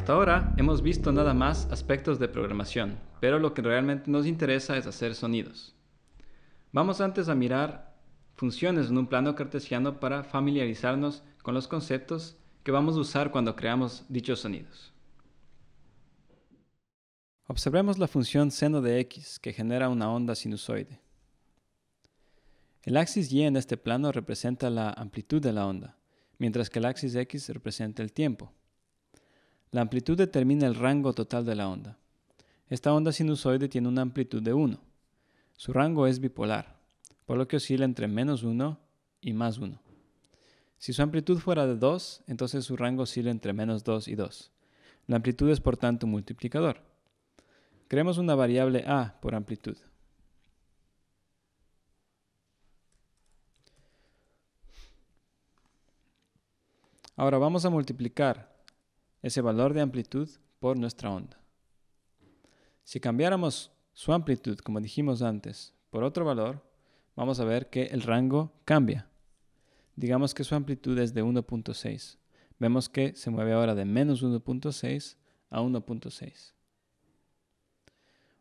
Hasta ahora hemos visto nada más aspectos de programación, pero lo que realmente nos interesa es hacer sonidos. Vamos antes a mirar funciones en un plano cartesiano para familiarizarnos con los conceptos que vamos a usar cuando creamos dichos sonidos. Observemos la función seno de x que genera una onda sinusoide. El axis y en este plano representa la amplitud de la onda, mientras que el axis x representa el tiempo. La amplitud determina el rango total de la onda. Esta onda sinusoide tiene una amplitud de 1. Su rango es bipolar, por lo que oscila entre -1 y +1. Si su amplitud fuera de 2, entonces su rango oscila entre -2 y 2. La amplitud es por tanto un multiplicador. Creemos una variable a por amplitud. Ahora vamos a multiplicar ese valor de amplitud por nuestra onda. Si cambiáramos su amplitud, como dijimos antes, por otro valor, vamos a ver que el rango cambia. Digamos que su amplitud es de 1.6. Vemos que se mueve ahora de -1.6 a 1.6.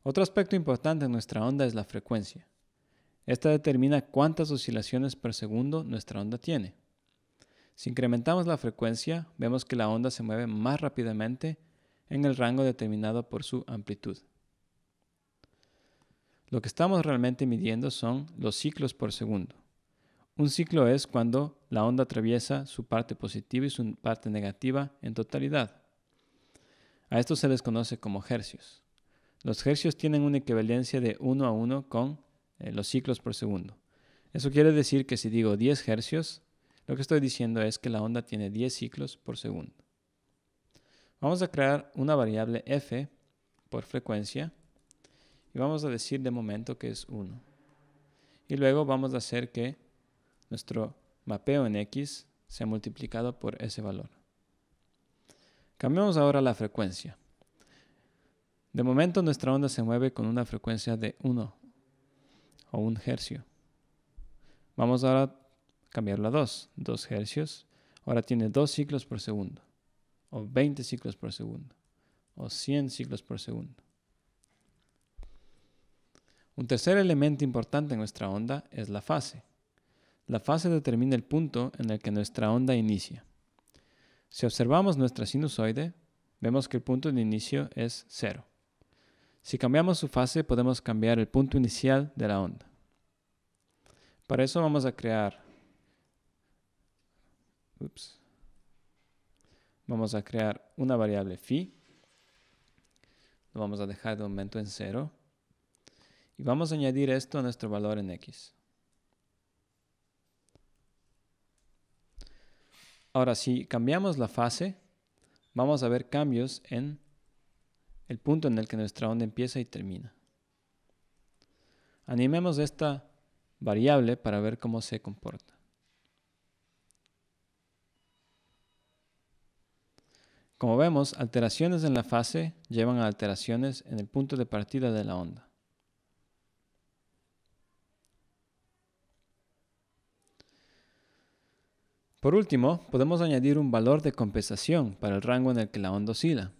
Otro aspecto importante en nuestra onda es la frecuencia. Esta determina cuántas oscilaciones por segundo nuestra onda tiene. Si incrementamos la frecuencia, vemos que la onda se mueve más rápidamente en el rango determinado por su amplitud. Lo que estamos realmente midiendo son los ciclos por segundo. Un ciclo es cuando la onda atraviesa su parte positiva y su parte negativa en totalidad. A esto se les conoce como hercios. Los hercios tienen una equivalencia de 1 a 1 con los ciclos por segundo. Eso quiere decir que si digo 10 hercios, lo que estoy diciendo es que la onda tiene 10 ciclos por segundo. Vamos a crear una variable f por frecuencia y vamos a decir de momento que es 1. Y luego vamos a hacer que nuestro mapeo en x sea multiplicado por ese valor. Cambiamos ahora la frecuencia. De momento nuestra onda se mueve con una frecuencia de 1 o 1 hercio. Vamos ahora a cambiarla a 2 hercios. Ahora tiene 2 ciclos por segundo, o 20 ciclos por segundo, o 100 ciclos por segundo. Un tercer elemento importante en nuestra onda es la fase. La fase determina el punto en el que nuestra onda inicia. Si observamos nuestra sinusoide, vemos que el punto de inicio es 0. Si cambiamos su fase, podemos cambiar el punto inicial de la onda. Para eso vamos a crear una variable phi. Lo vamos a dejar de momento en 0. Y vamos a añadir esto a nuestro valor en x. Ahora, si cambiamos la fase, vamos a ver cambios en el punto en el que nuestra onda empieza y termina. Animemos esta variable para ver cómo se comporta. Como vemos, alteraciones en la fase llevan a alteraciones en el punto de partida de la onda. Por último, podemos añadir un valor de compensación para el rango en el que la onda oscila.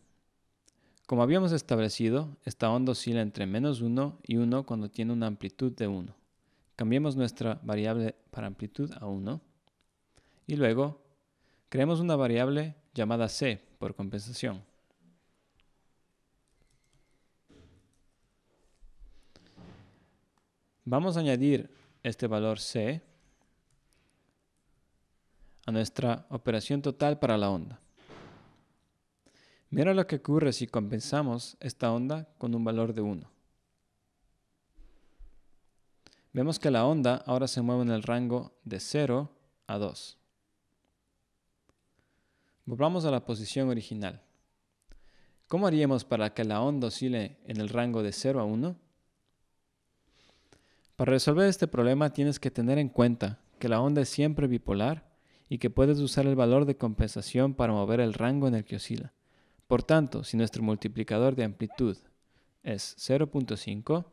Como habíamos establecido, esta onda oscila entre -1 y 1 cuando tiene una amplitud de 1. Cambiemos nuestra variable para amplitud a 1 y luego creemos una variable llamada c por compensación. Vamos a añadir este valor c a nuestra operación total para la onda. Mira lo que ocurre si compensamos esta onda con un valor de 1. Vemos que la onda ahora se mueve en el rango de 0 a 2. Volvamos a la posición original. ¿Cómo haríamos para que la onda oscile en el rango de 0 a 1? Para resolver este problema tienes que tener en cuenta que la onda es siempre bipolar y que puedes usar el valor de compensación para mover el rango en el que oscila. Por tanto, si nuestro multiplicador de amplitud es 0.5,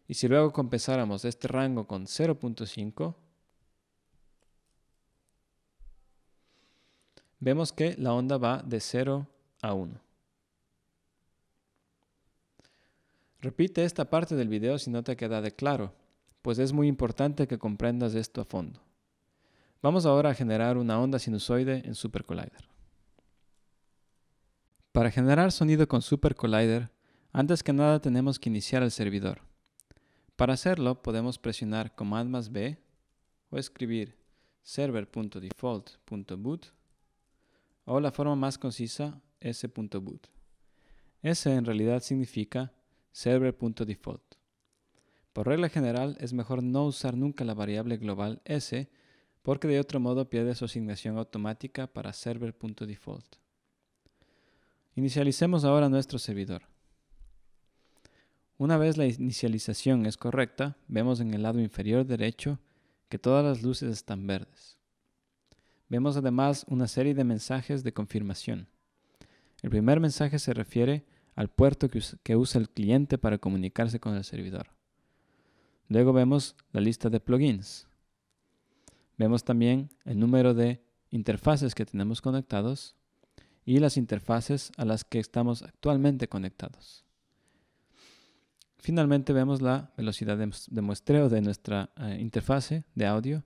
y si luego compensáramos este rango con 0.5, vemos que la onda va de 0 a 1. Repite esta parte del video si no te queda de claro, pues es muy importante que comprendas esto a fondo. Vamos ahora a generar una onda sinusoide en Super Collider. Para generar sonido con Super Collider, antes que nada tenemos que iniciar el servidor. Para hacerlo podemos presionar Command+B o escribir server.default.boot o la forma más concisa s.boot. S en realidad significa server.default. Por regla general es mejor no usar nunca la variable global s porque de otro modo pierde su asignación automática para server.default. Inicialicemos ahora nuestro servidor. Una vez la inicialización es correcta, vemos en el lado inferior derecho que todas las luces están verdes. Vemos además una serie de mensajes de confirmación. El primer mensaje se refiere al puerto que usa el cliente para comunicarse con el servidor. Luego vemos la lista de plugins. Vemos también el número de interfaces que tenemos conectados y las interfaces a las que estamos actualmente conectados. Finalmente vemos la velocidad de muestreo de nuestra interfase de audio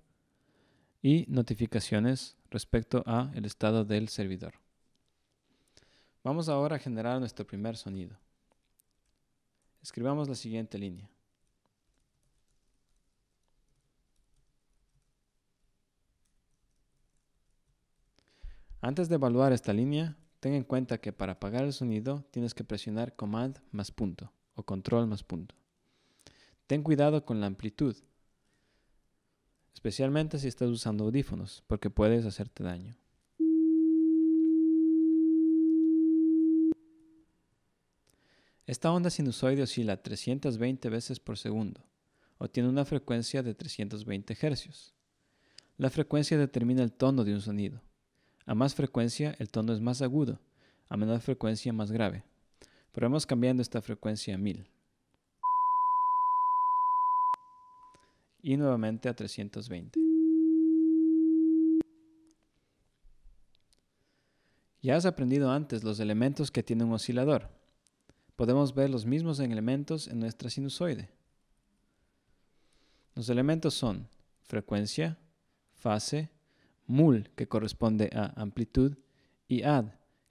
y notificaciones respecto al estado del servidor. Vamos ahora a generar nuestro primer sonido. Escribamos la siguiente línea. Antes de evaluar esta línea, ten en cuenta que para apagar el sonido tienes que presionar Command más punto o Control más punto. Ten cuidado con la amplitud, especialmente si estás usando audífonos, porque puedes hacerte daño. Esta onda sinusoide oscila 320 veces por segundo, o tiene una frecuencia de 320 Hz. La frecuencia determina el tono de un sonido. A más frecuencia, el tono es más agudo, a menor frecuencia, más grave. Probemos cambiando esta frecuencia a 1000. Y nuevamente a 320. Ya has aprendido antes los elementos que tiene un oscilador. Podemos ver los mismos elementos en nuestra sinusoide. Los elementos son frecuencia, fase, mul, que corresponde a amplitud, y add,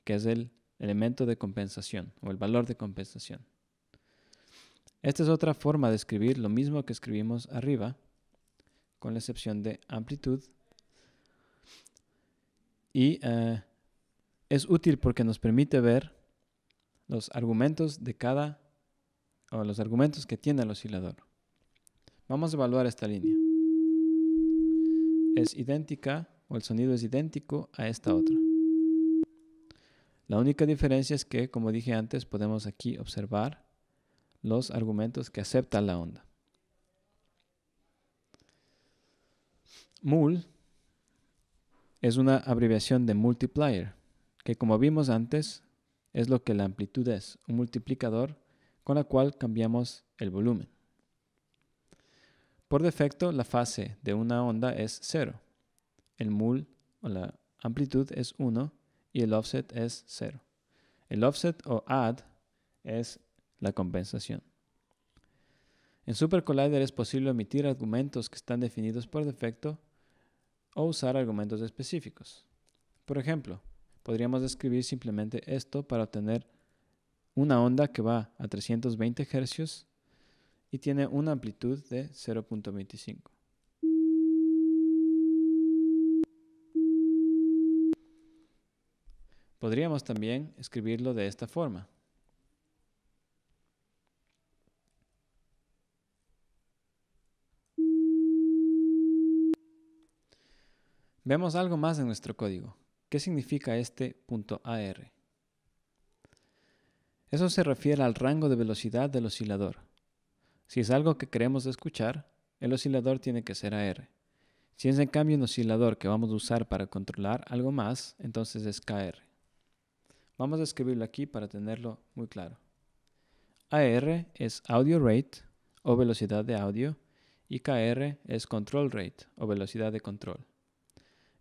que es el elemento de compensación o el valor de compensación. Esta es otra forma de escribir lo mismo que escribimos arriba, con la excepción de amplitud. Y es útil porque nos permite ver los argumentos los argumentos que tiene el oscilador. Vamos a evaluar esta línea. Es idéntica, o el sonido es idéntico a esta otra. La única diferencia es que, como dije antes, podemos aquí observar los argumentos que acepta la onda. Mul es una abreviación de multiplier, que como vimos antes, es lo que la amplitud es, un multiplicador con la cual cambiamos el volumen. Por defecto, la fase de una onda es 0. El mul o la amplitud es 1 y el offset es 0. El offset o add es la compensación. En Super Collider es posible omitir argumentos que están definidos por defecto o usar argumentos específicos. Por ejemplo, podríamos escribir simplemente esto para obtener una onda que va a 320 Hz y tiene una amplitud de 0.25. Podríamos también escribirlo de esta forma. Vemos algo más en nuestro código. ¿Qué significa este .ar? Eso se refiere al rango de velocidad del oscilador. Si es algo que queremos escuchar, el oscilador tiene que ser AR. Si es en cambio un oscilador que vamos a usar para controlar algo más, entonces es KR. Vamos a escribirlo aquí para tenerlo muy claro. AR es audio rate o velocidad de audio y KR es control rate o velocidad de control.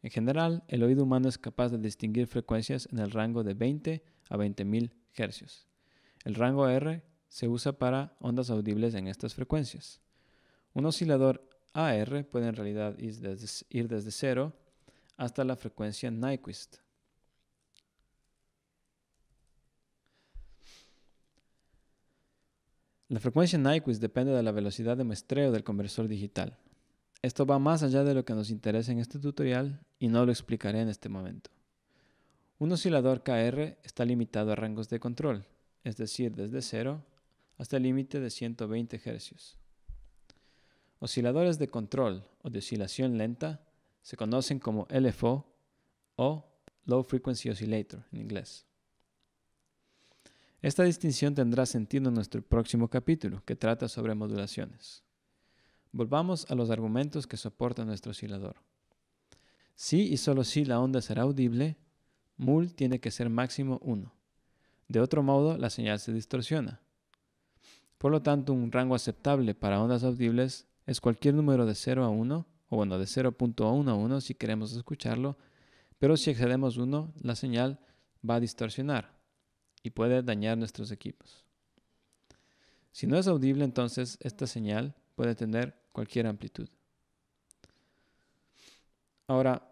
En general, el oído humano es capaz de distinguir frecuencias en el rango de 20 a 20.000 Hz. El rango R se usa para ondas audibles en estas frecuencias. Un oscilador AR puede en realidad ir desde 0 hasta la frecuencia Nyquist. La frecuencia Nyquist depende de la velocidad de muestreo del conversor digital. Esto va más allá de lo que nos interesa en este tutorial y no lo explicaré en este momento. Un oscilador KR está limitado a rangos de control, es decir, desde 0 hasta el límite de 120 Hz. Osciladores de control o de oscilación lenta se conocen como LFO o Low Frequency Oscillator en inglés. Esta distinción tendrá sentido en nuestro próximo capítulo, que trata sobre modulaciones. Volvamos a los argumentos que soporta nuestro oscilador. Si y solo si la onda será audible, mul tiene que ser máximo 1. De otro modo, la señal se distorsiona. Por lo tanto, un rango aceptable para ondas audibles es cualquier número de 0 a 1, o bueno, de 0.1 a 1 si queremos escucharlo, pero si excedemos 1, la señal va a distorsionar y puede dañar nuestros equipos. Si no es audible, entonces esta señal puede tener cualquier amplitud. Ahora,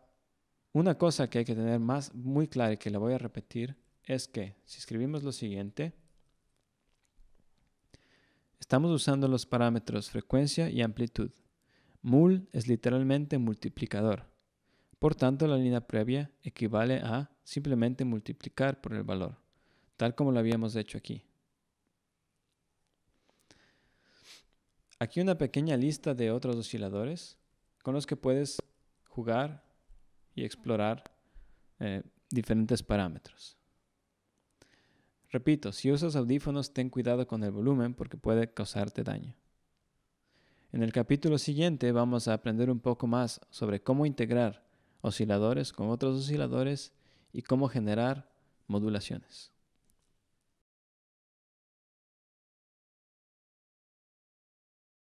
una cosa que hay que tener muy clara y que la voy a repetir es que si escribimos lo siguiente, estamos usando los parámetros frecuencia y amplitud. Mul es literalmente multiplicador. Por tanto, la línea previa equivale a simplemente multiplicar por el valor, tal como lo habíamos hecho aquí. Aquí una pequeña lista de otros osciladores con los que puedes jugar y explorar diferentes parámetros. Repito, si usas audífonos, ten cuidado con el volumen porque puede causarte daño. En el capítulo siguiente vamos a aprender un poco más sobre cómo integrar osciladores con otros osciladores y cómo generar modulaciones.